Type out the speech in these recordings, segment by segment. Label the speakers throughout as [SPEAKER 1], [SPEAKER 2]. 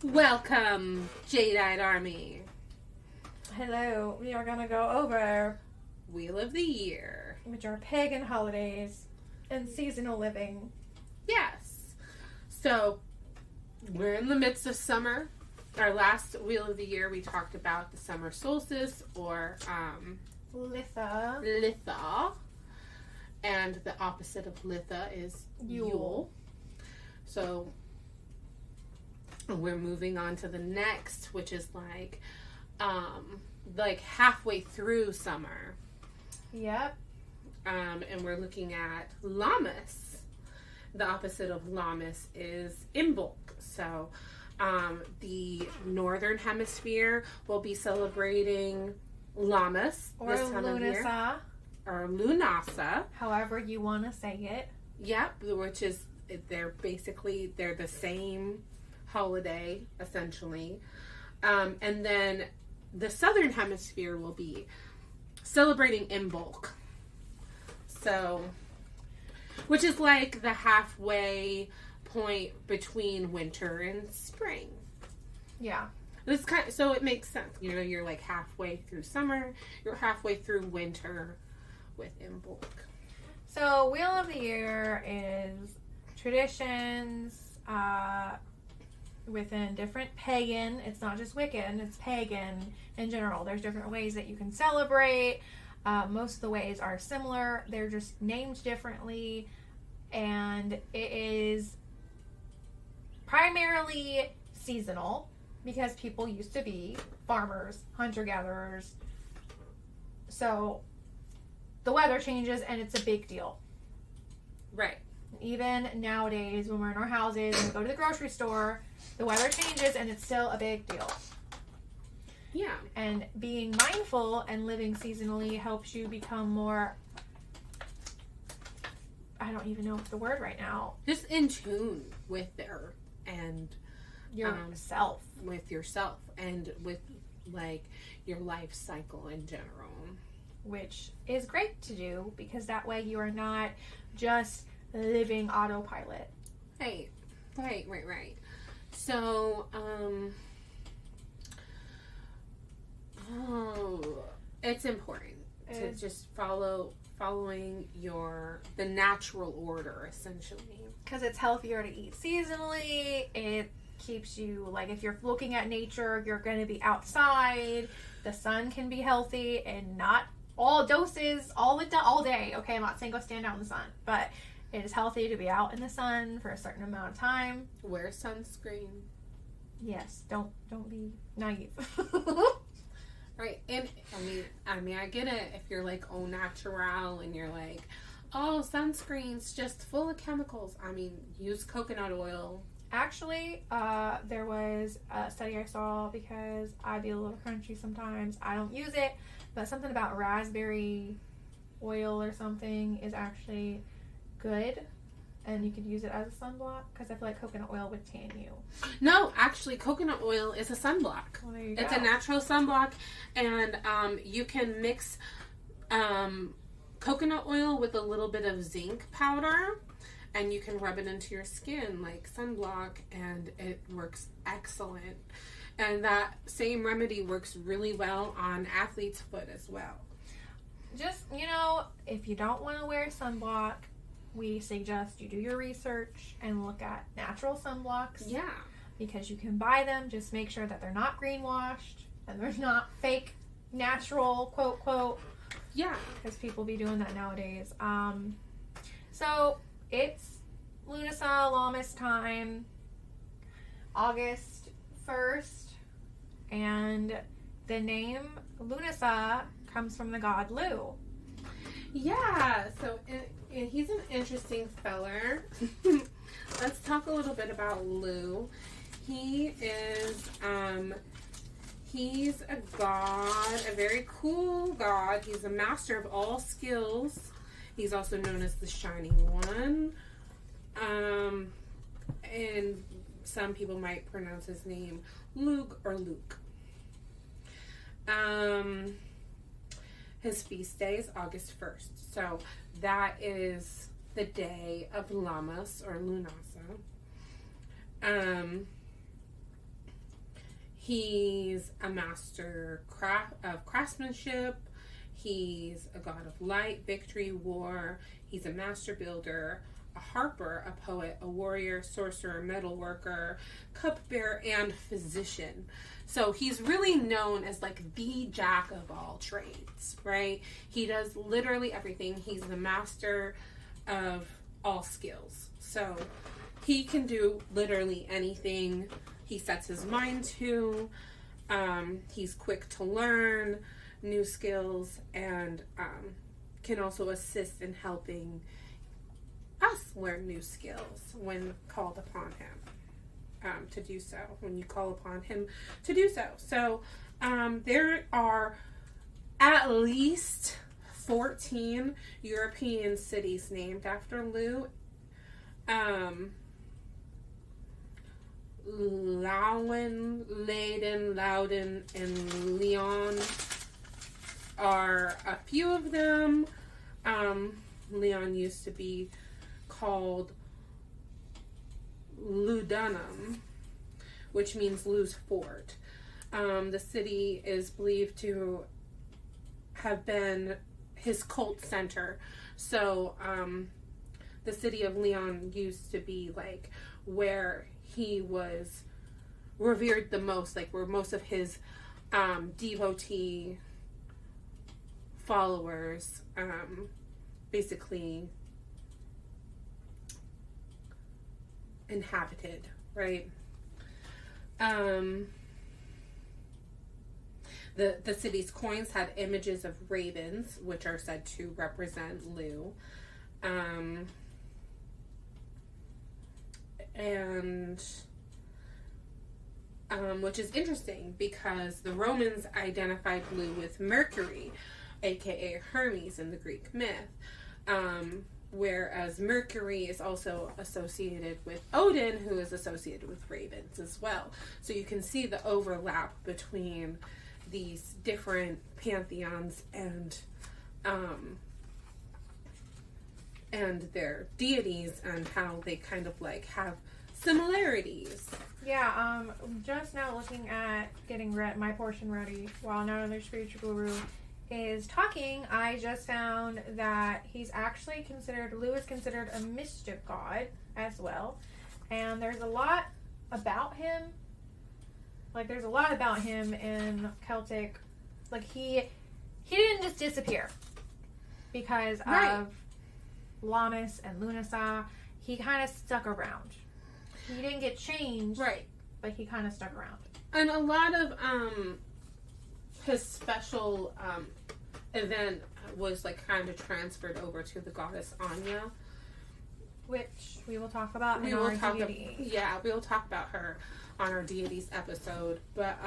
[SPEAKER 1] Welcome, Jadeite Army.
[SPEAKER 2] Hello, we are going to go over
[SPEAKER 1] Wheel of the Year,
[SPEAKER 2] which are pagan holidays and seasonal living.
[SPEAKER 1] Yes. So, we're in the midst of summer. Our last Wheel of the Year, we talked about the summer solstice, or Litha. And the opposite of Litha is Yule. So, we're moving on to the next, which is like halfway through summer.
[SPEAKER 2] Yep.
[SPEAKER 1] And we're looking at Lammas. The opposite of Lammas is Imbolc. So, the northern hemisphere will be celebrating Lammas
[SPEAKER 2] Or
[SPEAKER 1] this time of year.
[SPEAKER 2] Lughnasa.
[SPEAKER 1] Or Lughnasa.
[SPEAKER 2] However you want to say it.
[SPEAKER 1] Yep, which is, they're the same holiday, essentially. And then the southern hemisphere will be celebrating Imbolc. So, which is like the halfway point between winter and spring.
[SPEAKER 2] Yeah.
[SPEAKER 1] This so it makes sense. You know, you're like halfway through summer, you're halfway through winter with Imbolc.
[SPEAKER 2] So, Wheel of the Year is traditions within different pagan. It's not just Wiccan, it's pagan in general. There's different ways that you can celebrate. Most of the ways are similar. They're just named differently. And it is primarily seasonal because people used to be farmers, hunter-gatherers. So the weather changes and it's a big deal.
[SPEAKER 1] Right.
[SPEAKER 2] Even nowadays when we're in our houses and we go to the grocery store, the weather changes and it's still a big deal.
[SPEAKER 1] Yeah.
[SPEAKER 2] And being mindful and living seasonally helps you become more, I don't even know the word right now.
[SPEAKER 1] Just in tune with the earth and
[SPEAKER 2] yourself.
[SPEAKER 1] With yourself and with like your life cycle in general.
[SPEAKER 2] Which is great to do because that way you are not just living autopilot.
[SPEAKER 1] Right. So, it's important to just following the natural order, essentially.
[SPEAKER 2] Because it's healthier to eat seasonally. It keeps you, like, if you're looking at nature, you're going to be outside. The sun can be healthy and not all doses all day. Okay, I'm not saying go stand out in the sun, but it is healthy to be out in the sun for a certain amount of time.
[SPEAKER 1] Wear sunscreen.
[SPEAKER 2] Yes, don't be naive.
[SPEAKER 1] Right, and I mean, I get it if you're like au natural and you're like, oh, sunscreen's just full of chemicals. I mean, use coconut oil.
[SPEAKER 2] Actually, there was a study I saw because I be a little crunchy sometimes. I don't use it, but something about raspberry oil or something is actually good, and you could use it as a sunblock because I feel like coconut oil would tan you.
[SPEAKER 1] No, actually, coconut oil is a sunblock.
[SPEAKER 2] Well, there you
[SPEAKER 1] it's
[SPEAKER 2] go.
[SPEAKER 1] a natural sunblock, and you can mix coconut oil with a little bit of zinc powder, and you can rub it into your skin like sunblock, and it works excellent. And that same remedy works really well on athlete's foot as well.
[SPEAKER 2] Just, if you don't want to wear sunblock, we suggest you do your research and look at natural sunblocks.
[SPEAKER 1] Yeah.
[SPEAKER 2] Because you can buy them. Just make sure that they're not greenwashed and they're not fake, natural, quote, quote.
[SPEAKER 1] Yeah.
[SPEAKER 2] Because people be doing that nowadays. So, it's Lughnasa-Lammas time, August 1st. And the name Lughnasa comes from the god Lugh.
[SPEAKER 1] Yeah, so he's an interesting feller. Let's talk a little bit about Lugh. He is, he's a god, a very cool god. He's a master of all skills. He's also known as the Shining One. And some people might pronounce his name Lugh or Luke. His feast day is August 1st. So that is the day of Lammas or Lughnasa. He's a master of craftsmanship. He's a god of light, victory, war. He's a master builder, a harper, a poet, a warrior, sorcerer, metal worker, cupbearer, and physician. So he's really known as like the jack of all trades, right? He does literally everything. He's the master of all skills. So he can do literally anything he sets his mind to. He's quick to learn new skills and can also assist in helping us learn new skills when called upon him to do so, when you call upon him to do so. So there are at least 14 European cities named after Lugh. Lowen, Leyden, Loudon, and Leon are a few of them. Leon used to be called Ludunum, which means Lugh's fort. The city is believed to have been his cult center. So the city of Leon used to be like where he was revered the most, like where most of his devotee followers basically inhabited, right? The city's coins had images of ravens, which are said to represent Lugh. Which is interesting because the Romans identified Lugh with Mercury, aka Hermes in the Greek myth, whereas Mercury is also associated with Odin, who is associated with ravens as well. So you can see the overlap between these different pantheons and their deities and how they kind of like have similarities.
[SPEAKER 2] Yeah, just now looking at getting my portion ready while another spiritual guru is talking, I just found that he's actually Lugh is considered a mischief god as well. And there's a lot about him. Like, there's a lot about him in Celtic. Like, he didn't just disappear because of Lammas and Lughnasa. He kind of stuck around. He didn't get changed,
[SPEAKER 1] right?
[SPEAKER 2] But he kind of stuck around.
[SPEAKER 1] And a lot of his special event was like kind of transferred over to the goddess Anya,
[SPEAKER 2] which we will talk about in our deity.
[SPEAKER 1] We will talk about her on our deities episode. But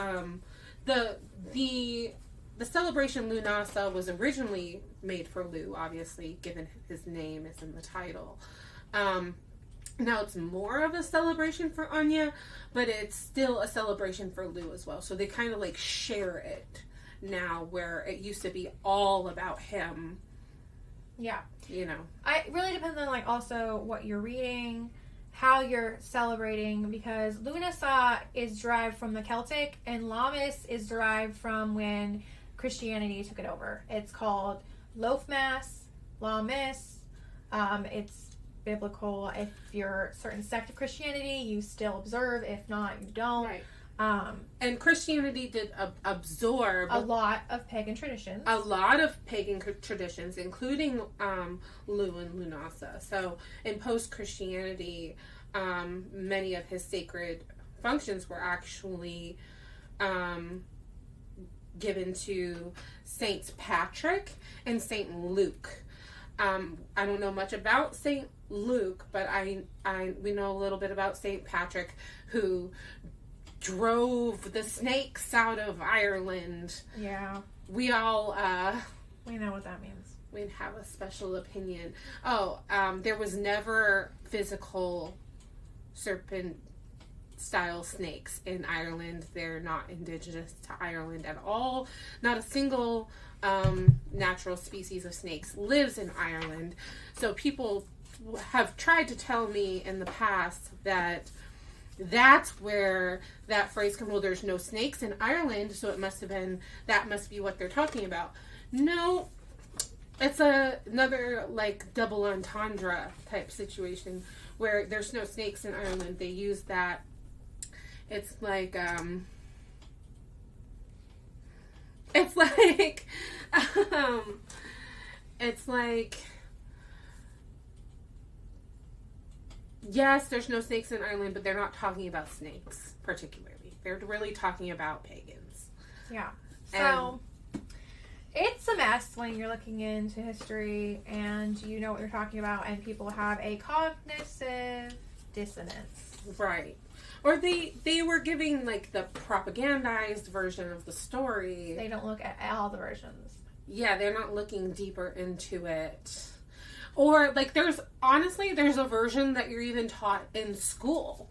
[SPEAKER 1] the celebration Lughnasa was originally made for Lugh, obviously, given his name is in the title. Now it's more of a celebration for Anya, but it's still a celebration for Lugh as well. So they kind of like share it now, where it used to be all about him.
[SPEAKER 2] Yeah.
[SPEAKER 1] You know.
[SPEAKER 2] It really depends on like also what you're reading, how you're celebrating, because Lughnasa is derived from the Celtic and Lammas is derived from when Christianity took it over. It's called Loafmas, Lammas. It's biblical. If you're a certain sect of Christianity, you still observe. If not, you don't.
[SPEAKER 1] Right. And Christianity did absorb
[SPEAKER 2] a lot of pagan traditions.
[SPEAKER 1] A lot of pagan traditions, including Lugh and Lughnasa. So in post-Christianity, many of his sacred functions were actually given to Saints Patrick and Saint Luke. I don't know much about Saint Luke, but we know a little bit about Saint Patrick, who drove the snakes out of Ireland.
[SPEAKER 2] Yeah.
[SPEAKER 1] We all
[SPEAKER 2] we know what that means.
[SPEAKER 1] We have a special opinion. There was never physical serpent style snakes in Ireland. They're not indigenous to Ireland at all. Not a single natural species of snakes lives in Ireland. So people have tried to tell me in the past that that's where that phrase comes. Well, there's no snakes in Ireland, so it must have been, that must be what they're talking about. No, it's another like double entendre type situation where there's no snakes in Ireland. They use that. It's like it's like it's like, yes, there's no snakes in Ireland, but they're not talking about snakes particularly. They're really talking about pagans.
[SPEAKER 2] Yeah. So it's a mess when you're looking into history and you know what you're talking about, and people have a cognitive dissonance.
[SPEAKER 1] Right. Or they were giving like the propagandized version of the story.
[SPEAKER 2] They don't look at all the versions.
[SPEAKER 1] Yeah, they're not looking deeper into it. Or like there's a version that you're even taught in school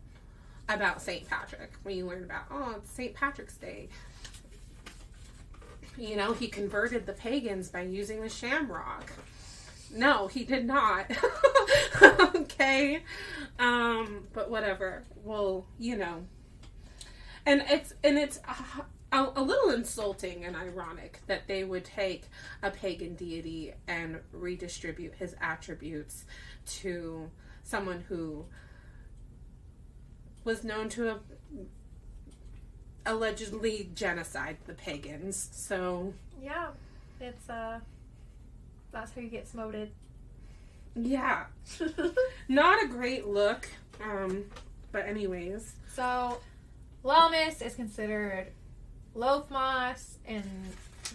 [SPEAKER 1] about St. Patrick, when you learn about, oh, it's St. Patrick's Day. You know, he converted the pagans by using the shamrock. No, he did not. Okay. But whatever. Well, you know. And it's a little insulting and ironic that they would take a pagan deity and redistribute his attributes to someone who was known to have allegedly genocide the pagans. So
[SPEAKER 2] yeah, it's that's how you get smoted.
[SPEAKER 1] Yeah. Not a great look. But anyways.
[SPEAKER 2] So Lammas is considered Lothmas, and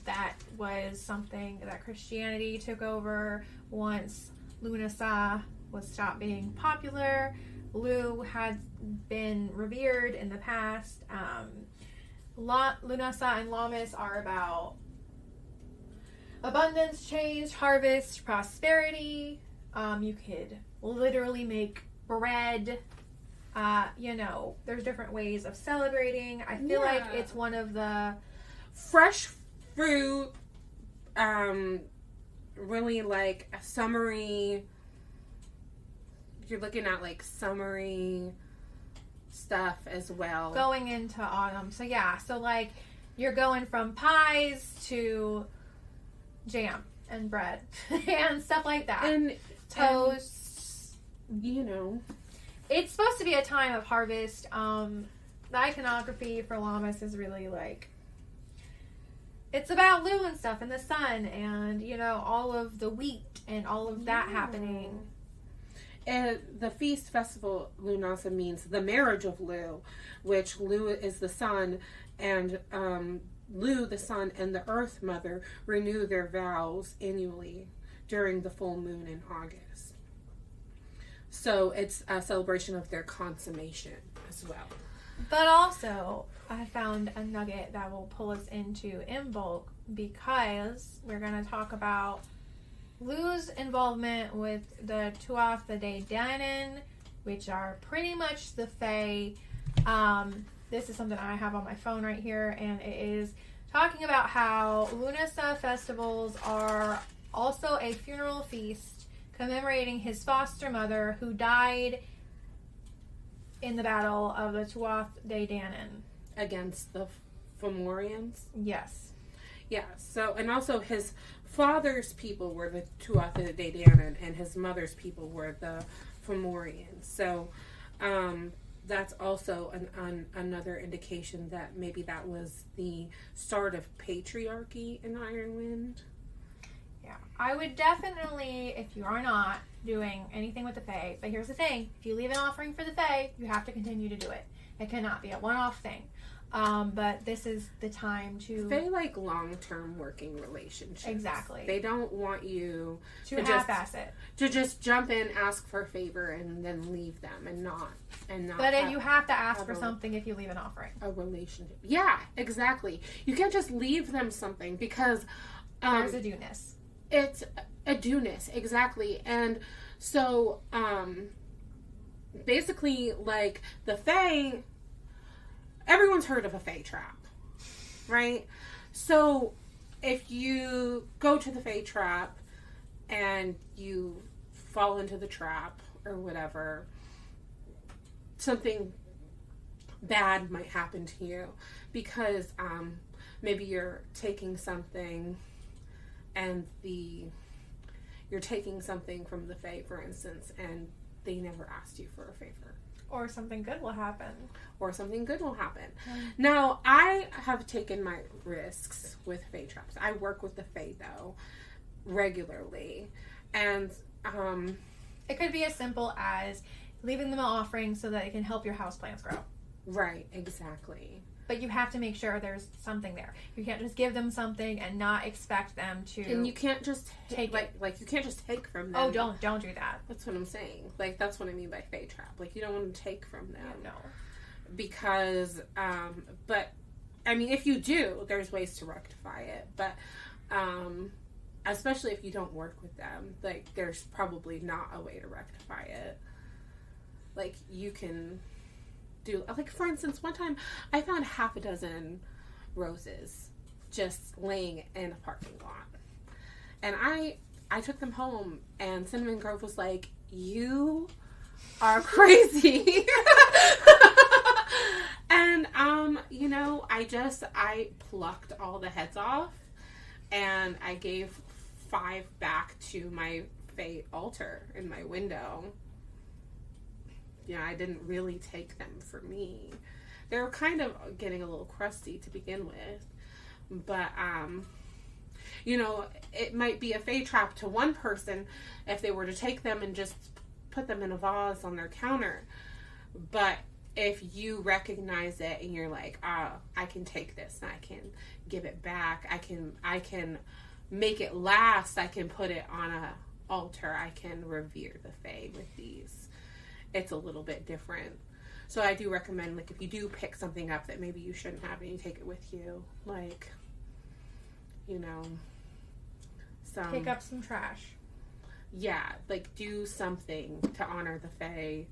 [SPEAKER 2] that was something that Christianity took over once Lughnasa was stopped being popular. Lugh had been revered in the past. Lughnasa and Lammas are about abundance, change, harvest, prosperity. You could literally make bread. You know, there's different ways of celebrating. I feel like it's one of the
[SPEAKER 1] fresh fruit, really like a summery. You're looking at like summery stuff as well.
[SPEAKER 2] Going into autumn. So yeah, so like you're going from pies to jam and bread and stuff like that.
[SPEAKER 1] And
[SPEAKER 2] toast.
[SPEAKER 1] You know.
[SPEAKER 2] It's supposed to be a time of harvest. The iconography for Lammas is really like, it's about Lugh and stuff and the sun and, you know, all of the wheat and all of that happening.
[SPEAKER 1] And the feast festival, Lughnasa, means the marriage of Lugh, which Lugh is the sun, and Lugh, the sun, and the earth mother renew their vows annually during the full moon in August. So it's a celebration of their consummation as well.
[SPEAKER 2] But also, I found a nugget that will pull us into Imbolc, because we're going to talk about Lugh's involvement with the Tuatha De Danann, which are pretty much the Fae. This is something I have on my phone right here, and it is talking about how Lughnasa festivals are also a funeral feast commemorating his foster mother who died in the battle of the Tuatha De Danann.
[SPEAKER 1] Against the Fomorians?
[SPEAKER 2] Yes.
[SPEAKER 1] Yeah, so, and also his father's people were the Tuatha De Danann, and his mother's people were the Fomorians. So, that's also another indication that maybe that was the start of patriarchy in Ireland.
[SPEAKER 2] Yeah, I would definitely, if you are not doing anything with the Fae, but here's the thing, if you leave an offering for the Fae, you have to continue to do it. It cannot be a one-off thing. But this is the time to...
[SPEAKER 1] They like long-term working relationships.
[SPEAKER 2] Exactly.
[SPEAKER 1] They don't want you
[SPEAKER 2] to half-ass it.
[SPEAKER 1] To just jump in, ask for a favor, and then leave them and not.
[SPEAKER 2] But you have to ask for something if you leave an offering.
[SPEAKER 1] A relationship. Yeah, exactly. You can't just leave them something because...
[SPEAKER 2] there's a dueness.
[SPEAKER 1] It's a dueness, exactly. And so, basically, like, the Fae... Everyone's heard of a Fae trap, right? So, if you go to the Fae trap and you fall into the trap or whatever, something bad might happen to you, because maybe you're taking something and you're taking something from the Fae, for instance, and they never asked you for a favor.
[SPEAKER 2] Or something good will happen.
[SPEAKER 1] Now, I have taken my risks with Fae traps. I work with the Fae, though, regularly. And
[SPEAKER 2] it could be as simple as leaving them an offering so that it can help your houseplants grow.
[SPEAKER 1] Right, exactly.
[SPEAKER 2] But you have to make sure there's something there. You can't just give them something and not expect them to.
[SPEAKER 1] And you can't just take you can't just take from them.
[SPEAKER 2] Oh, don't do that.
[SPEAKER 1] That's what I'm saying. Like, that's what I mean by Fae trap. Like, you don't want to take from them.
[SPEAKER 2] No.
[SPEAKER 1] Because, but I mean, if you do, there's ways to rectify it. But, especially if you don't work with them, like, there's probably not a way to rectify it. Like, you can do, like, for instance, one time I found 6 roses just laying in a parking lot, and I took them home, and Cinnamon Grove was like, "You are crazy." And you know, I plucked all the heads off, and I gave 5 back to my Fae altar in my window. I didn't really take them for me. They were kind of getting a little crusty to begin with. But, you know, it might be a Fae trap to one person if they were to take them and just put them in a vase on their counter. But if you recognize it and you're like, I can take this and I can give it back. I can make it last. I can put it on a altar. I can revere the Fae with these. It's a little bit different. So I do recommend, like, if you do pick something up that maybe you shouldn't have and you take it with you, like, you know,
[SPEAKER 2] pick up some trash.
[SPEAKER 1] Yeah, like, do something to honor the Fae.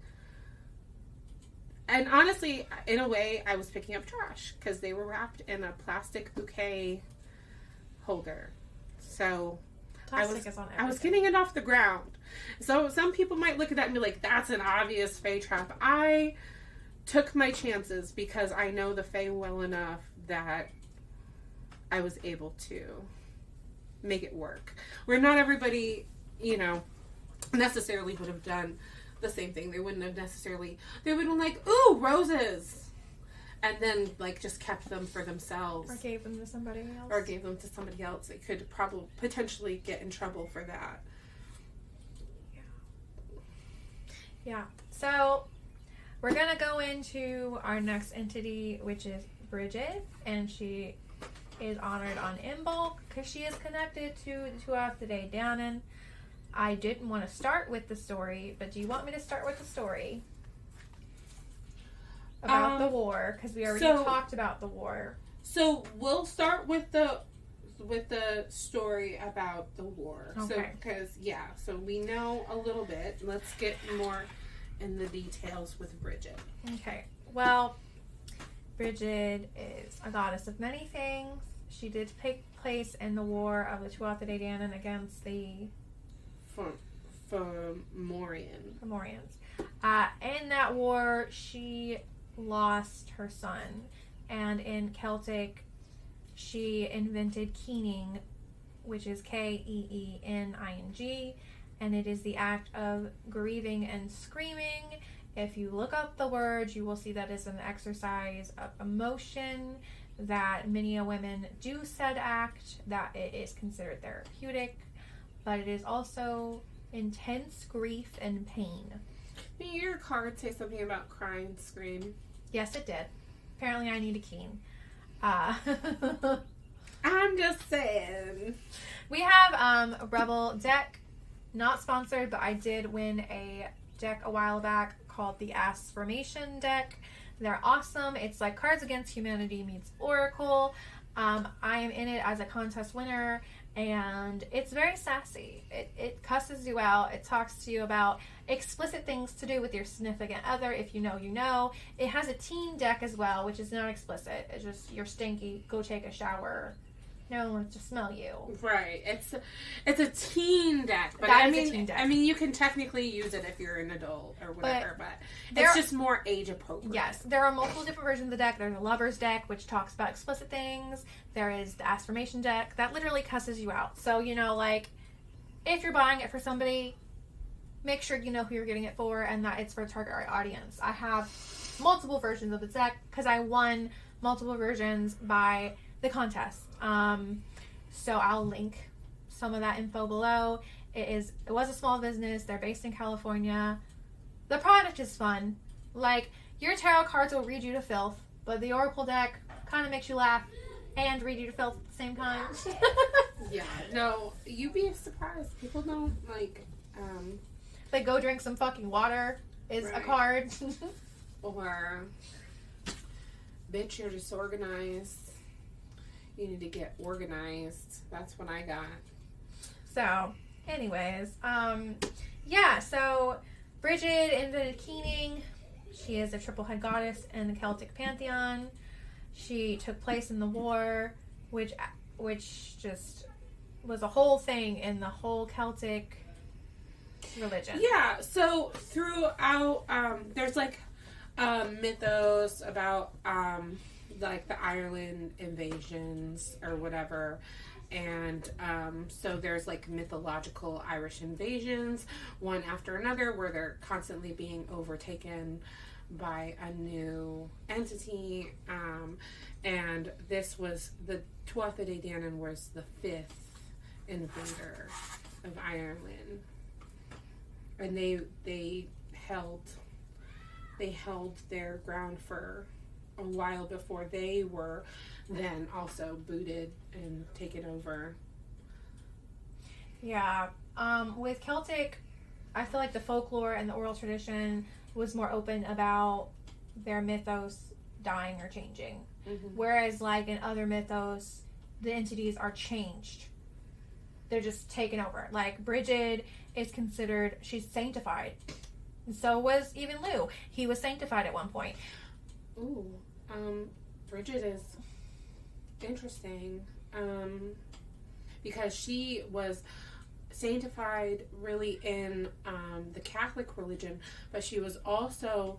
[SPEAKER 1] And honestly, in a way, I was picking up trash because they were wrapped in a plastic bouquet holder. So I was getting it off the ground. So some people might look at that and be like, that's an obvious Fae trap. I took my chances because I know the Fae well enough that I was able to make it work. Where not everybody, you know, necessarily would have done the same thing. They would have been like, ooh, roses. And then, like, just kept them for themselves.
[SPEAKER 2] Or gave them to somebody else.
[SPEAKER 1] They could probably potentially get in trouble for that.
[SPEAKER 2] Yeah. So, we're going to go into our next entity, which is Brigid. And she is honored on Imbolc because she is connected to the Tuatha De Danann. I didn't want to start with the story, but do you want me to start with the story? About the war, because we already talked about the war. So
[SPEAKER 1] we'll start with the story about the war.
[SPEAKER 2] Okay.
[SPEAKER 1] So we know a little bit. Let's get more in the details with Brigid.
[SPEAKER 2] Okay. Well, Brigid is a goddess of many things. She did take place in the war of the Tuatha De Danann against the Fomorians. In that war, she lost her son, and in Celtic, she invented keening, which is Keening, and it is the act of grieving and screaming. If you look up the words, you will see that it's an exercise of emotion, that many women do said act, that it is considered therapeutic, but it is also intense grief and pain.
[SPEAKER 1] Did your card say something about cry and scream?
[SPEAKER 2] Yes, it did. Apparently I need a keen.
[SPEAKER 1] I'm just saying.
[SPEAKER 2] We have a Rebel deck, not sponsored, but I did win a deck a while back called the Affirmation deck. They're awesome. It's like Cards Against Humanity meets Oracle. I am in it as a contest winner, and it's very sassy. It cusses you out. It talks to you about explicit things to do with your significant other. If you know, you know. It has a teen deck as well, which is not explicit. It's just, you're stinky, go take a shower No one wants to smell you.
[SPEAKER 1] Right. It's a teen deck, but
[SPEAKER 2] That is a teen deck.
[SPEAKER 1] I mean, you can technically use it if you're an adult or whatever, but it's just more age appropriate.
[SPEAKER 2] Yes, there are multiple different versions of the deck. There's a lover's deck, which talks about explicit things. There is the affirmation deck that literally cusses you out. So, you know, like, if you're buying it for somebody, make sure you know who you're getting it for and that it's for a target audience. I have multiple versions of the deck because I won multiple versions by the contest. So I'll link some of that info below. It was a small business. They're based in California. The product is fun. Like, your tarot cards will read you to filth, but the Oracle deck kind of makes you laugh and read you to filth at the same time.
[SPEAKER 1] Yeah, no, you'd be surprised. People don't
[SPEAKER 2] like, go drink some fucking water is a card.
[SPEAKER 1] Or, bitch, you're disorganized. You need to get organized. That's what I got.
[SPEAKER 2] So, anyways, yeah, so Brigid invented keening. She is a triple head goddess in the Celtic pantheon. She took place in the war, which just was a whole thing in the whole Celtic religion.
[SPEAKER 1] Yeah, so throughout, there's like mythos about like the Ireland invasions or whatever, and so there's like mythological Irish invasions, one after another, where they're constantly being overtaken by a new entity, and this was the Tuatha De Danann was the 5th invader of Ireland, and they held their ground for a while before they were then also booted and taken over.
[SPEAKER 2] Yeah. With Celtic, I feel like the folklore and the oral tradition was more open about their mythos dying or changing. Mm-hmm. Whereas, like, in other mythos, the entities are changed. They're just taken over. Like, Brigid is considered, she's sanctified. And so was even Lugh. He was sanctified at one point.
[SPEAKER 1] Ooh. Brigid is interesting. Because she was sanctified really in the Catholic religion, but she was also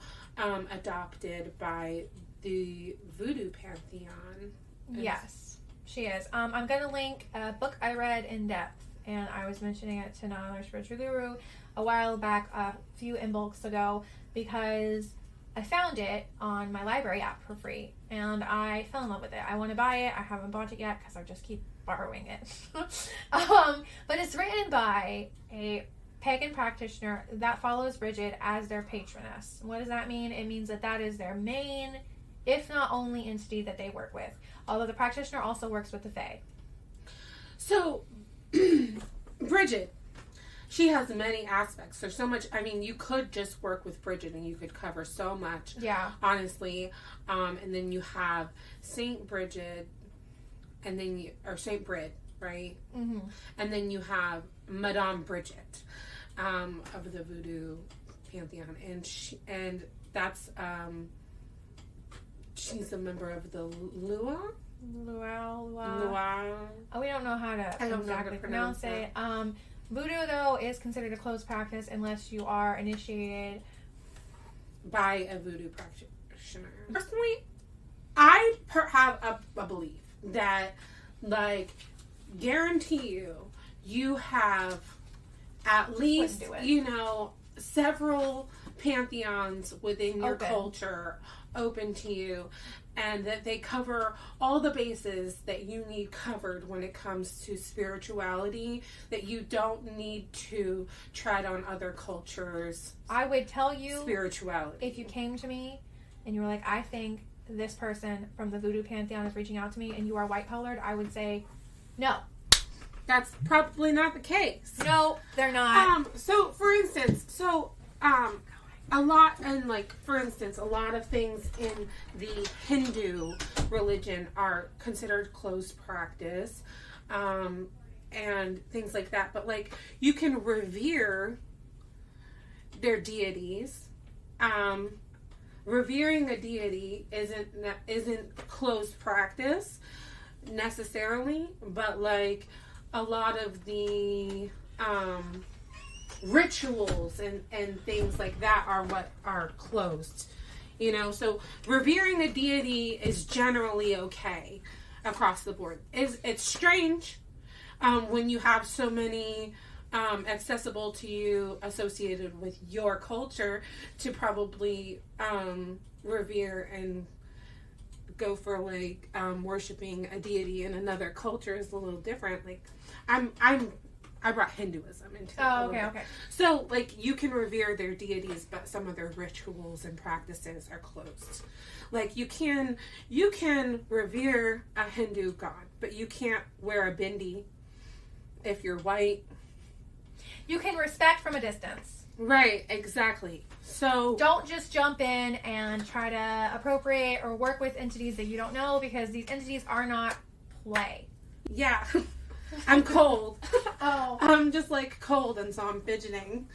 [SPEAKER 1] adopted by the Voodoo pantheon.
[SPEAKER 2] Yes, she is. I'm going to link a book I read in depth, and I was mentioning it to another spiritual guru a while back, a few Imbolcs ago, because I found it on my library app for free, and I fell in love with it. I want to buy it. I haven't bought it yet because I just keep borrowing it. But it's written by a pagan practitioner that follows Brigid as their patroness. What does that mean? It means that is their main, if not only, entity that they work with. Although the practitioner also works with the Fae.
[SPEAKER 1] So, Brigid, she has many aspects. There's so much. I mean, you could just work with Brigid and you could cover so much.
[SPEAKER 2] Yeah.
[SPEAKER 1] Honestly. And then you have Saint Brigid, and then or Saint Brid, right? Mm-hmm. And then you have Madame Bridget of the Voodoo pantheon, and that's she's a member of the Lugh.
[SPEAKER 2] Oh, we don't know how to exactly pronounce it. Voodoo, though, is considered a closed practice unless you are initiated
[SPEAKER 1] by a voodoo practitioner. Personally, I have a belief that, like, guarantee you have at least, several pantheons within your culture open to you, and that they cover all the bases that you need covered when it comes to spirituality, that you don't need to tread on other cultures.
[SPEAKER 2] I would tell you,
[SPEAKER 1] spirituality.
[SPEAKER 2] If you came to me and you were like, I think this person from the Voodoo pantheon is reaching out to me, and you are white colored, I would say no.
[SPEAKER 1] That's probably not the case.
[SPEAKER 2] No, they're not.
[SPEAKER 1] So for instance, a lot of things in the Hindu religion are considered closed practice, and things like that. But, like, you can revere their deities. Revering a deity isn't closed practice. necessarily, but like a lot of the rituals and things like that are what are closed. You know, so revering a deity is generally okay across the board. It's strange when you have so many accessible to you associated with your culture to probably revere and go for like worshiping a deity in another culture is a little different. Like I brought Hinduism into it.
[SPEAKER 2] Oh, okay.
[SPEAKER 1] So, like, you can revere their deities, but some of their rituals and practices are closed. Like, you can revere a Hindu god, but you can't wear a bindi if you're white.
[SPEAKER 2] You can respect from a distance.
[SPEAKER 1] Right, exactly. So
[SPEAKER 2] don't just jump in and try to appropriate or work with entities that you don't know, because these entities are not play.
[SPEAKER 1] Yeah. I'm cold.
[SPEAKER 2] Oh.
[SPEAKER 1] I'm just like cold, and so I'm fidgeting.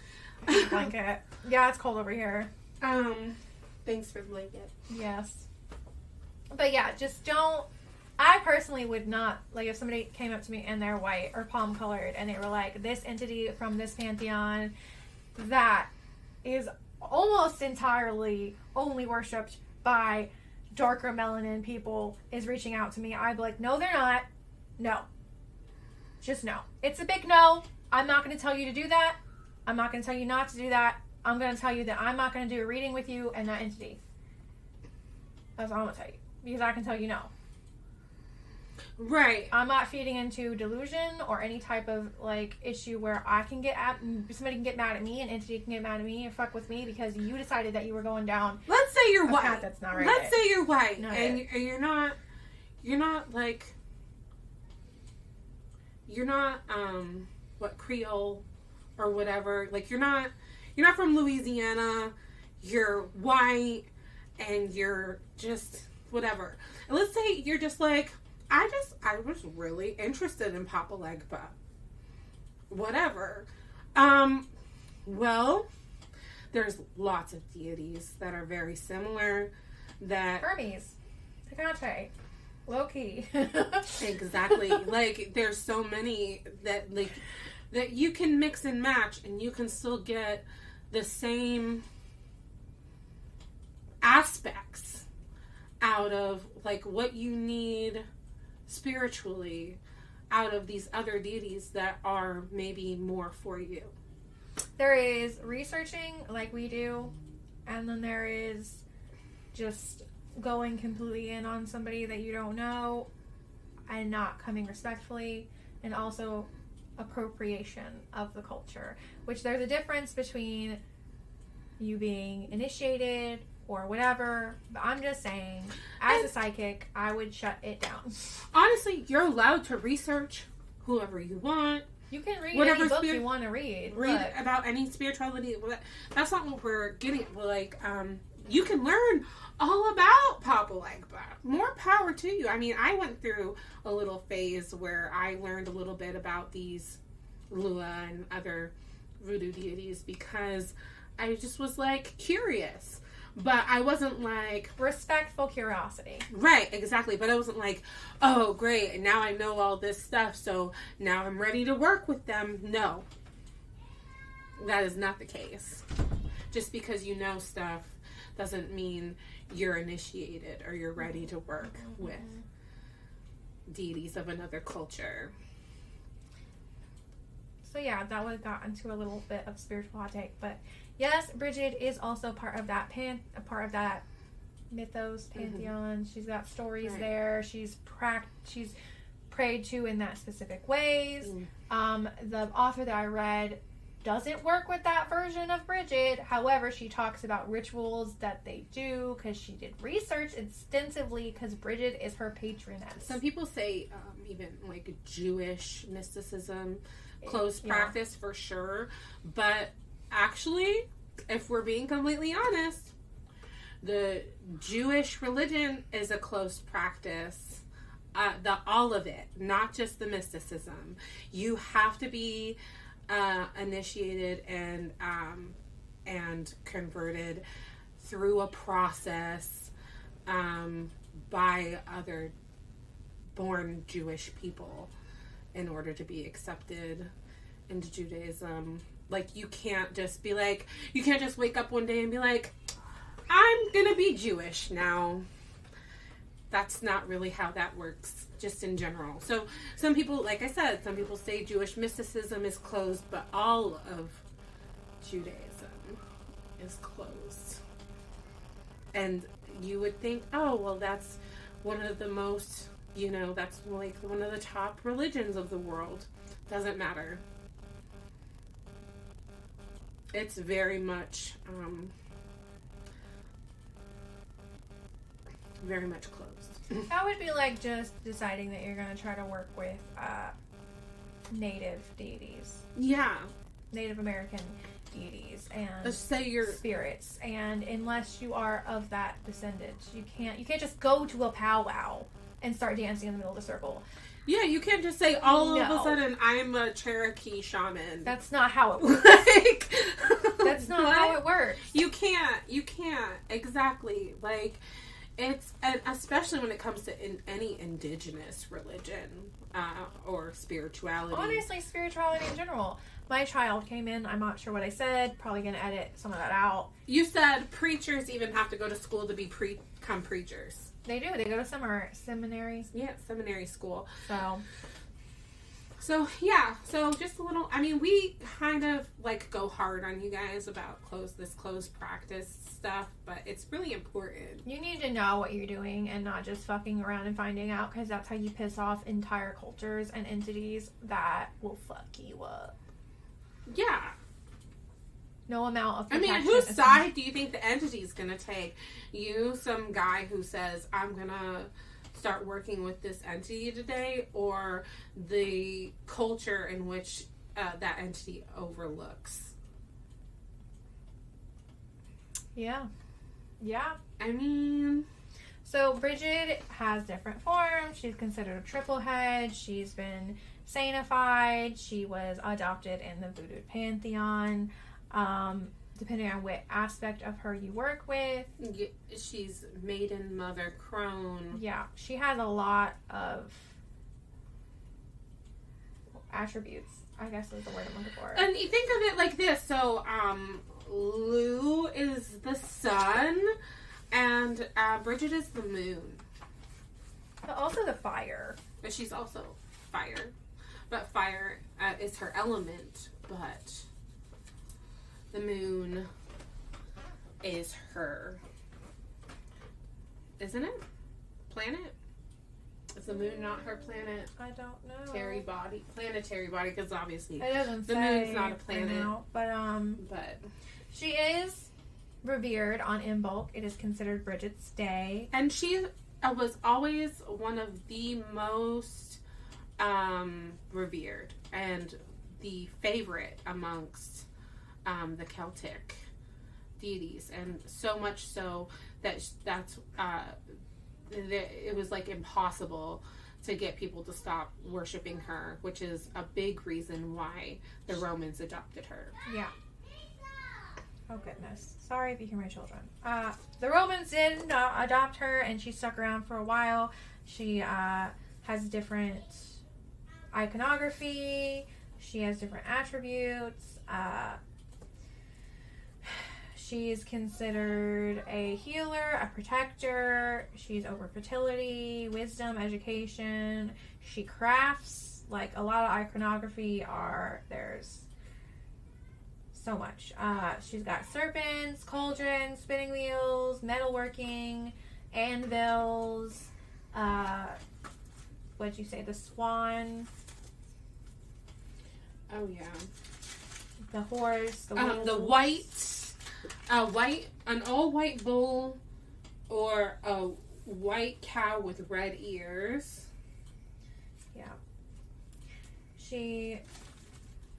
[SPEAKER 2] Blanket. Yeah, it's cold over here.
[SPEAKER 1] Thanks for the blanket.
[SPEAKER 2] Yes. But yeah, just don't. I personally would not, like, if somebody came up to me and they're white or palm colored and they were like, this entity from this pantheon that is almost entirely only worshipped by darker melanin people is reaching out to me, I'd be like, no, they're not. No. Just no. It's a big no. I'm not going to tell you to do that. I'm not going to tell you not to do that. I'm going to tell you that I'm not going to do a reading with you and that entity. That's all I'm going to tell you. Because I can tell you no.
[SPEAKER 1] Right.
[SPEAKER 2] I'm not feeding into delusion or any type of, like, issue where I can get at, somebody can get mad at me, an entity can get mad at me and fuck with me because you decided that you were going down.
[SPEAKER 1] Let's say you're white.
[SPEAKER 2] Path that's not right.
[SPEAKER 1] Let's say you're white
[SPEAKER 2] and
[SPEAKER 1] you're not like, you're not what, Creole or whatever. Like, you're not from Louisiana. You're white and you're just whatever. And let's say you're just like, I was really interested in Papa Legba. Whatever. Well, there's lots of deities that are very similar that
[SPEAKER 2] Hermes, Tecate, Loki.
[SPEAKER 1] Exactly. Like, there's so many that, like, that you can mix and match and you can still get the same aspects out of, like, what you need spiritually out of these other deities that are maybe more for you.
[SPEAKER 2] There is researching like we do, and then there is just going completely in on somebody that you don't know and not coming respectfully, and also appropriation of the culture, which there's a difference between you being initiated or whatever, but I'm just saying, as a psychic, I would shut it down.
[SPEAKER 1] Honestly, you're allowed to research whoever you want.
[SPEAKER 2] You can read
[SPEAKER 1] whatever
[SPEAKER 2] any book you want to read.
[SPEAKER 1] Read about any spirituality. That's not what we're getting at. Like, you can learn all about Papa Legba. More power to you. I mean, I went through a little phase where I learned a little bit about these Lua and other voodoo deities because I just was, like, curious. But I wasn't like...
[SPEAKER 2] respectful curiosity.
[SPEAKER 1] Right, exactly. But I wasn't like, oh, great, and now I know all this stuff, so now I'm ready to work with them. No. That is not the case. Just because you know stuff doesn't mean you're initiated or you're ready to work with deities of another culture.
[SPEAKER 2] So yeah, that would have got into a little bit of spiritual hot take, but yes, Brigid is also part of that mythos pantheon. She's got stories there. She's prayed to in that specific ways. The author that I read doesn't work with that version of Brigid. However, she talks about rituals that they do because she did research extensively because Brigid is her patroness.
[SPEAKER 1] Some people say even like Jewish mysticism, closed practice for sure, but actually, if we're being completely honest, the Jewish religion is a closed practice. All of it, not just the mysticism. You have to be initiated and converted through a process by other born Jewish people in order to be accepted into Judaism. Like, you can't just be like, you can't just wake up one day and be like, I'm gonna be Jewish now. That's not really how that works, just in general. So some people, like I said, some people say Jewish mysticism is closed, but all of Judaism is closed. And you would think, oh, well, that's one of the most, that's like one of the top religions of the world. Doesn't matter. It's very much, very much closed.
[SPEAKER 2] That would be like just deciding that you're going to try to work with native deities.
[SPEAKER 1] Yeah.
[SPEAKER 2] Native American deities and
[SPEAKER 1] Let's say you're
[SPEAKER 2] spirits, and unless you are of that descendant, you can't just go to a powwow and start dancing in the middle of the circle.
[SPEAKER 1] Yeah, you can't just say all of a sudden I'm a Cherokee shaman.
[SPEAKER 2] That's not how it works. That's not how it works.
[SPEAKER 1] You can't exactly. Like, it's, and especially when it comes to any indigenous religion or spirituality.
[SPEAKER 2] Honestly, spirituality in general. My child came in, I'm not sure what I said, probably going to edit some of that out.
[SPEAKER 1] You said preachers even have to go to school to become preachers.
[SPEAKER 2] They do. They go to seminaries.
[SPEAKER 1] Yeah, seminary school.
[SPEAKER 2] So,
[SPEAKER 1] yeah. So, just a little, I mean, we kind of, like, go hard on you guys about this closed practice stuff, but it's really important.
[SPEAKER 2] You need to know what you're doing and not just fucking around and finding out, because that's how you piss off entire cultures and entities that will fuck you up.
[SPEAKER 1] Yeah.
[SPEAKER 2] No amount of protection.
[SPEAKER 1] I mean, whose side do you think the entity's going to take? You, some guy who says, I'm going to start working with this entity today, or the culture in which that entity overlooks?
[SPEAKER 2] Yeah. Yeah.
[SPEAKER 1] I mean...
[SPEAKER 2] So, Brigid has different forms. She's considered a triple head. She's been sanctified. She was adopted in the Voodoo pantheon. Depending on what aspect of her you work with.
[SPEAKER 1] She's maiden, mother, crone.
[SPEAKER 2] Yeah, she has a lot of attributes, I guess is the word I'm looking for.
[SPEAKER 1] And you think of it like this. So, Lugh is the sun, and Brigid is the moon.
[SPEAKER 2] But also the fire.
[SPEAKER 1] But she's also fire. But fire is her element, but... the moon is her, isn't it? Planet? Is the moon not her planet?
[SPEAKER 2] I don't know.
[SPEAKER 1] Planetary body, because obviously
[SPEAKER 2] it doesn't
[SPEAKER 1] the
[SPEAKER 2] say
[SPEAKER 1] moon's not a planet.
[SPEAKER 2] Now, but she is revered on Imbolc. It is considered Brigid's day, and
[SPEAKER 1] she was always one of the most revered and the favorite amongst the Celtic deities, and so much so that it was like impossible to get people to stop worshiping her, which is a big reason why the Romans adopted her.
[SPEAKER 2] Yeah. Oh goodness. Sorry if you hear my children. The Romans did adopt her, and she stuck around for a while. She has different iconography. She has different attributes. She's considered a healer, a protector. She's over fertility, wisdom, education. She crafts, like a lot of iconography there's so much. She's got serpents, cauldrons, spinning wheels, metalworking, anvils. What'd you say? The swan.
[SPEAKER 1] Oh yeah.
[SPEAKER 2] The horse. The wheels.
[SPEAKER 1] An all white bull, or a white cow with red ears.
[SPEAKER 2] Yeah. She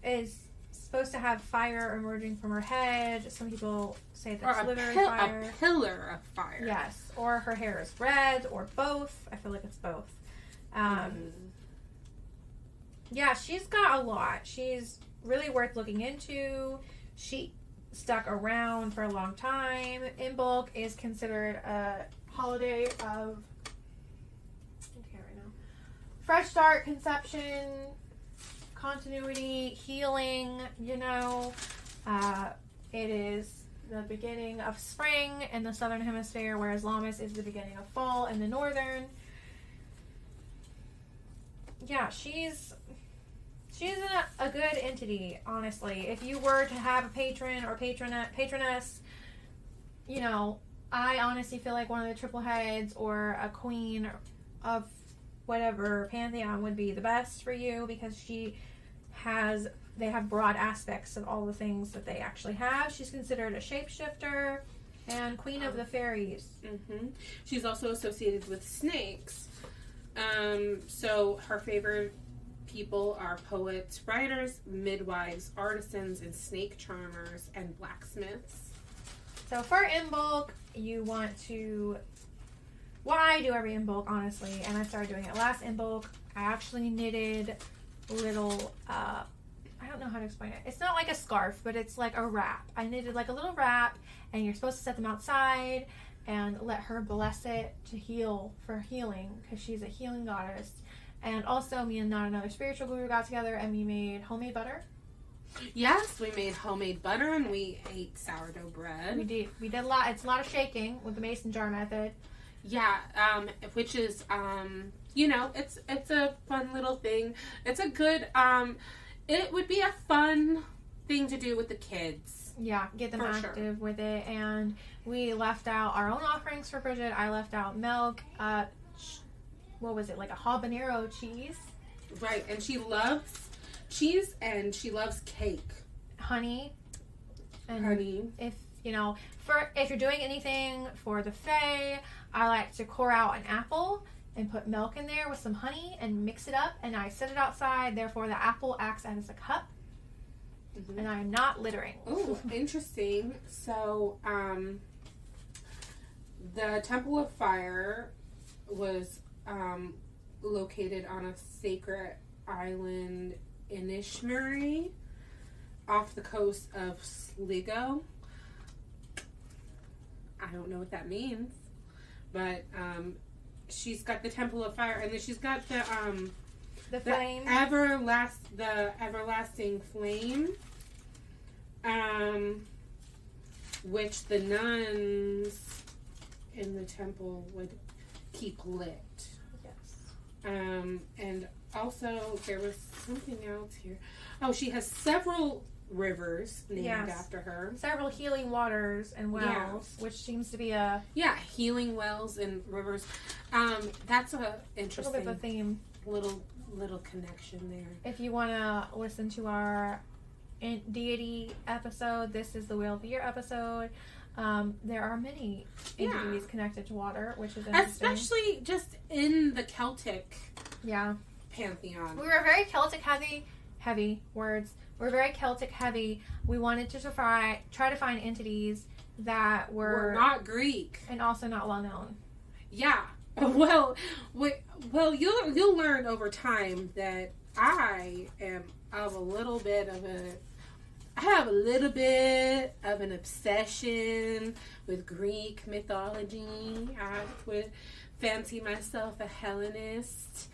[SPEAKER 2] is supposed to have fire emerging from her head. Some people say that's literally fire.
[SPEAKER 1] A pillar of fire.
[SPEAKER 2] Yes. Or her hair is red, or both. I feel like it's both. Yeah, she's got a lot. She's really worth looking into. She stuck around for a long time. Imbolc is considered a holiday of... I can't right fresh start, conception, continuity, healing, you know. It is the beginning of spring in the southern hemisphere, whereas Lammas is the beginning of fall in the northern. Yeah, she's a good entity, honestly. If you were to have a patron or patroness, you know, I honestly feel like one of the triple heads or a queen of whatever pantheon would be the best for you, because they have broad aspects of all the things that they actually have. She's considered a shapeshifter and queen of the fairies.
[SPEAKER 1] Mm-hmm. She's also associated with snakes. So her favorite people are poets, writers, midwives, artisans, and snake charmers, and blacksmiths.
[SPEAKER 2] So for Imbolc, you want to... Well, I do every Imbolc, honestly, and I started doing it last Imbolc. I actually knitted little... I don't know how to explain it. It's not like a scarf, but it's like a wrap. I knitted like a little wrap, and you're supposed to set them outside and let her bless it to heal, for healing, because she's a healing goddess. And also, me and not another spiritual guru got together, and we made homemade butter.
[SPEAKER 1] Yes, we made homemade butter, and we ate sourdough bread.
[SPEAKER 2] We did a lot. It's a lot of shaking with the mason jar method.
[SPEAKER 1] Yeah, which is, you know, it's a fun little thing. It's a good, it would be a fun thing to do with the kids.
[SPEAKER 2] Yeah, get them active with it. And we left out our own offerings for Bridget. I left out milk, what was it, like a habanero cheese?
[SPEAKER 1] Right, and she loves cheese and she loves cake.
[SPEAKER 2] Honey. And
[SPEAKER 1] honey.
[SPEAKER 2] If, you know, if you're doing anything for the fae, I like to core out an apple and put milk in there with some honey and mix it up, and I set it outside. Therefore, the apple acts as a cup. Mm-hmm. And I'm not littering.
[SPEAKER 1] Oh, interesting. So, the Temple of Fire was located on a sacred island in Ishmari off the coast of Sligo. I don't know what that means, but she's got the Temple of Fire, and then she's got the
[SPEAKER 2] flame,
[SPEAKER 1] the everlasting flame, which the nuns in the temple would keep lit.
[SPEAKER 2] Yes.
[SPEAKER 1] And also there was something else here. Oh, she has several rivers named after her.
[SPEAKER 2] Several healing waters and wells, which seems to be a...
[SPEAKER 1] Yeah, healing wells and rivers. That's a interesting...
[SPEAKER 2] A little bit of a theme.
[SPEAKER 1] Little connection there.
[SPEAKER 2] If you want to listen to our deity episode, this is the Wheel of the Year episode. There are many entities connected to water, which is interesting. Especially
[SPEAKER 1] just in the Celtic pantheon.
[SPEAKER 2] We were very Celtic heavy words. We're very Celtic heavy. We wanted to try to find entities that were
[SPEAKER 1] not Greek
[SPEAKER 2] and also not well known.
[SPEAKER 1] Yeah. Well, you'll learn over time that I have a little bit of an obsession with Greek mythology. I would fancy myself a Hellenist.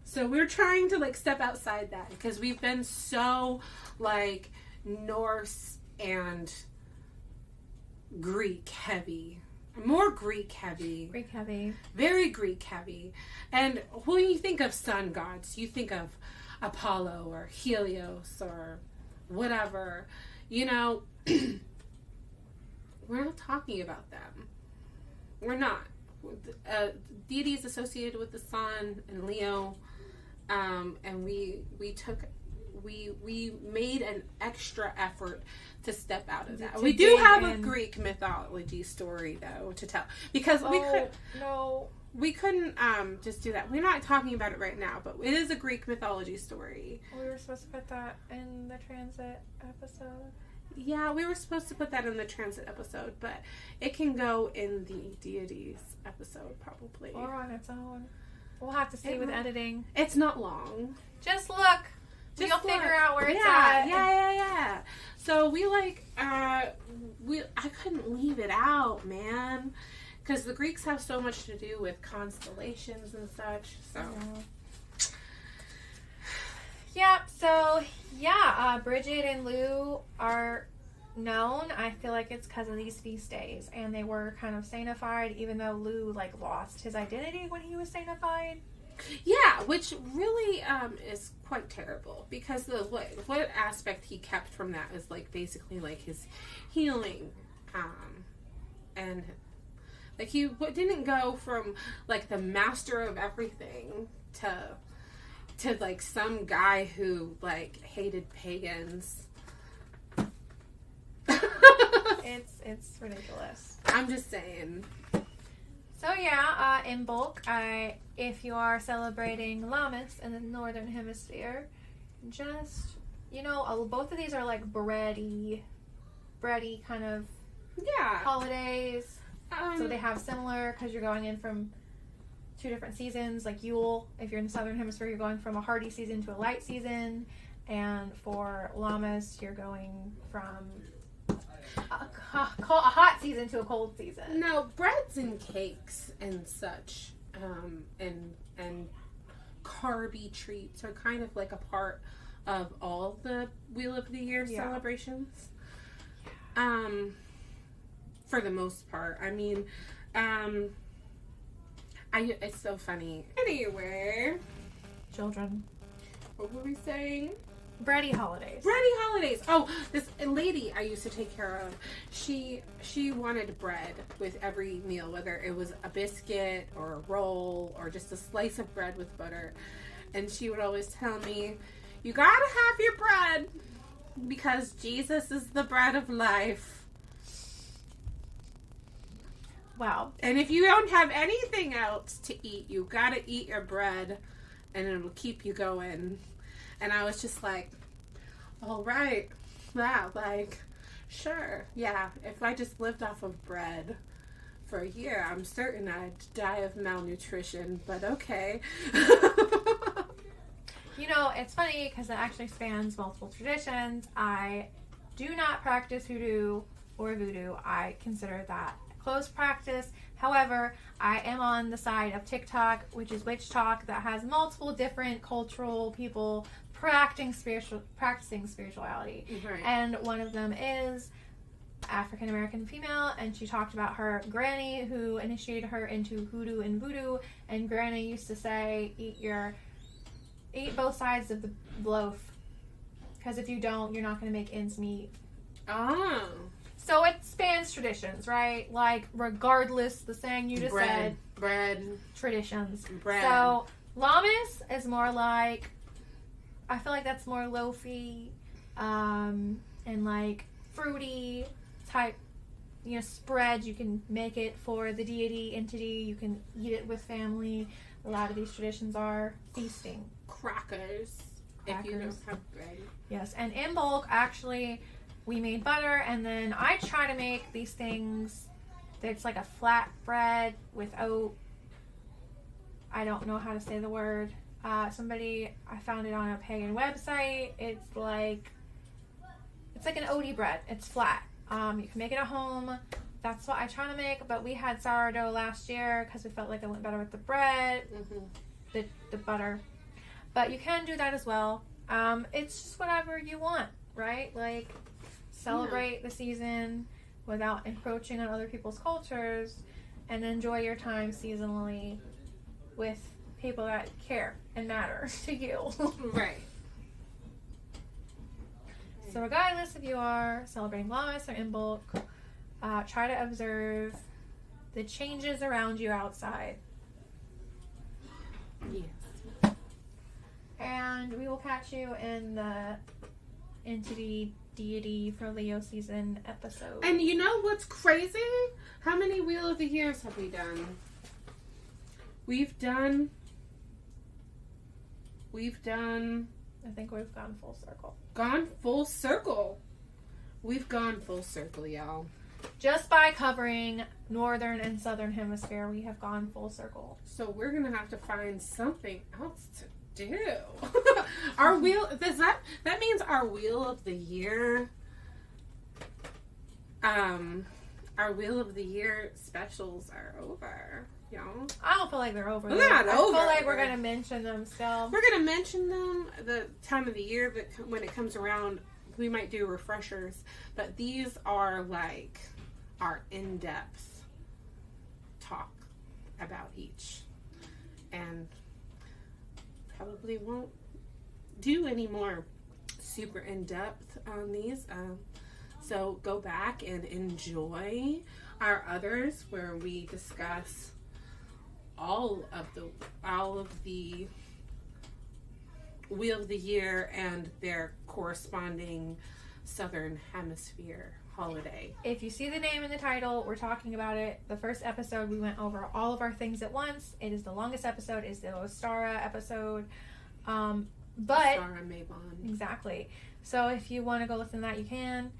[SPEAKER 1] So we're trying to step outside that, because we've been so Norse and Greek heavy. More Greek heavy. Very Greek heavy. And when you think of sun gods, you think of Apollo or Helios or whatever. You know, we're not talking about them. We're not. Deities associated with the sun and Leo. And we made an extra effort to step out of that. We do have a Greek mythology story though to tell, because we couldn't just do that. We're not talking about it right now, but it is a Greek mythology story.
[SPEAKER 2] We were supposed to put that in the transit episode.
[SPEAKER 1] Yeah, we were supposed to put that in the transit episode, but it can go in the deities episode probably,
[SPEAKER 2] or on its own. We'll have to see with editing.
[SPEAKER 1] It's not long.
[SPEAKER 2] Just look. You'll figure out where it's at.
[SPEAKER 1] Yeah. So I couldn't leave it out, man. because the Greeks have so much to do with constellations and such. So.
[SPEAKER 2] Brigid and Lugh are known. I feel like it's because of these feast days, and they were kind of sanctified, even though Lugh lost his identity when he was sanctified.
[SPEAKER 1] Yeah, which really is quite terrible, because the what aspect he kept from that is basically his healing, and he didn't go from the master of everything to some guy who hated pagans.
[SPEAKER 2] It's ridiculous.
[SPEAKER 1] I'm just saying.
[SPEAKER 2] So Imbolc, if you are celebrating Lammas in the northern hemisphere, just both of these are bready kind of holidays. So they have similar, because you're going in from 2 different seasons. Like Yule, if you're in the southern hemisphere, you're going from a hardy season to a light season, and for Lammas, you're going from a hot season to a cold season.
[SPEAKER 1] No, breads and cakes and such, and carby treats are kind of a part of all the Wheel of the Year celebrations. For the most part. I mean, it's so funny. Anyway.
[SPEAKER 2] Children.
[SPEAKER 1] What were we saying?
[SPEAKER 2] Bready holidays.
[SPEAKER 1] Bready holidays. Oh, this lady I used to take care of, she wanted bread with every meal, whether it was a biscuit or a roll or just a slice of bread with butter. And she would always tell me, you gotta have your bread because Jesus is the bread of life.
[SPEAKER 2] Wow.
[SPEAKER 1] And if you don't have anything else to eat, you gotta eat your bread and it'll keep you going. And I was just like, all right, wow, sure, yeah, if I just lived off of bread for a year, I'm certain I'd die of malnutrition, but okay.
[SPEAKER 2] It's funny because it actually spans multiple traditions. I do not practice hoodoo or voodoo. I consider that close practice. However, I am on the side of TikTok, which is Witch Talk, that has multiple different cultural people practicing spirituality.
[SPEAKER 1] Right.
[SPEAKER 2] And one of them is African American female, and she talked about her granny who initiated her into hoodoo and voodoo. And granny used to say, eat both sides of the loaf, because if you don't, you're not going to make ends meet.
[SPEAKER 1] Oh.
[SPEAKER 2] So it spans traditions, right? Regardless, the saying you just said.
[SPEAKER 1] Bread.
[SPEAKER 2] Traditions.
[SPEAKER 1] Bread.
[SPEAKER 2] So, Lammas is more I feel like that's more loafy, and fruity type, spread. You can make it for the deity, entity. You can eat it with family. A lot of these traditions are feasting.
[SPEAKER 1] Crackers. If you don't have bread.
[SPEAKER 2] Yes, and Imbolc, actually, we made butter, and then I try to make these things that's a flat bread with oat. I don't know how to say the word. I found it on a pagan website. It's like an oaty bread. It's flat. You can make it at home. That's what I try to make, but we had sourdough last year because we felt like it went better with the bread, the butter. But you can do that as well. It's just whatever you want, right? Celebrate the season without encroaching on other people's cultures, and enjoy your time seasonally with people that care and matter to you.
[SPEAKER 1] Right.
[SPEAKER 2] So regardless if you are celebrating Lammas or Imbolc, try to observe the changes around you outside.
[SPEAKER 1] Yes.
[SPEAKER 2] And we will catch you in the entity deity for Leo season episode.
[SPEAKER 1] And you know what's crazy? How many Wheel of the Years have we done? We've done.
[SPEAKER 2] I think we've gone full circle.
[SPEAKER 1] We've gone full circle, y'all.
[SPEAKER 2] Just by covering northern and southern hemisphere, we have gone full circle.
[SPEAKER 1] So we're gonna have to find something else to do. Our wheel, that means our Wheel of the Year our Wheel of the Year specials are over. You know?
[SPEAKER 2] I don't feel like they're over.
[SPEAKER 1] They're not over.
[SPEAKER 2] I feel like we're going to mention them still.
[SPEAKER 1] We're going to mention them the time of the year that when it comes around. We might do refreshers, but these are like our in-depth talk about each, and probably won't do any more super in-depth on these. So go back and enjoy our others where we discuss all of the Wheel of the Year and their corresponding Southern Hemisphere holiday.
[SPEAKER 2] If you see the name in the title, we're talking about it. The first episode, we went over all of our things at once. It is the longest episode. It's the Ostara episode. But
[SPEAKER 1] Ostara Mabon.
[SPEAKER 2] Exactly. So if you want to go listen to that, you can.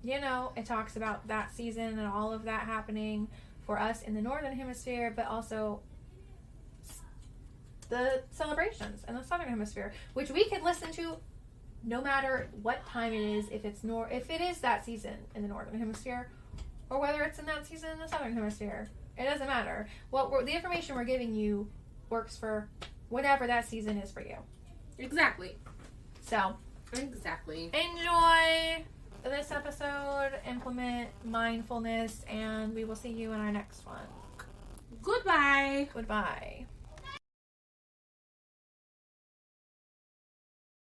[SPEAKER 2] You know, it talks about that season and all of that happening for us in the Northern Hemisphere, but also the celebrations in the Southern Hemisphere, which we can listen to no matter what time it is, if it is that season in the Northern Hemisphere, or whether it's in that season in the Southern Hemisphere. It doesn't matter. The information we're giving you works for whatever that season is for you.
[SPEAKER 1] Exactly.
[SPEAKER 2] So,
[SPEAKER 1] exactly.
[SPEAKER 2] Enjoy this episode, implement mindfulness, and we will see you in our next one.
[SPEAKER 1] Goodbye.
[SPEAKER 2] Goodbye.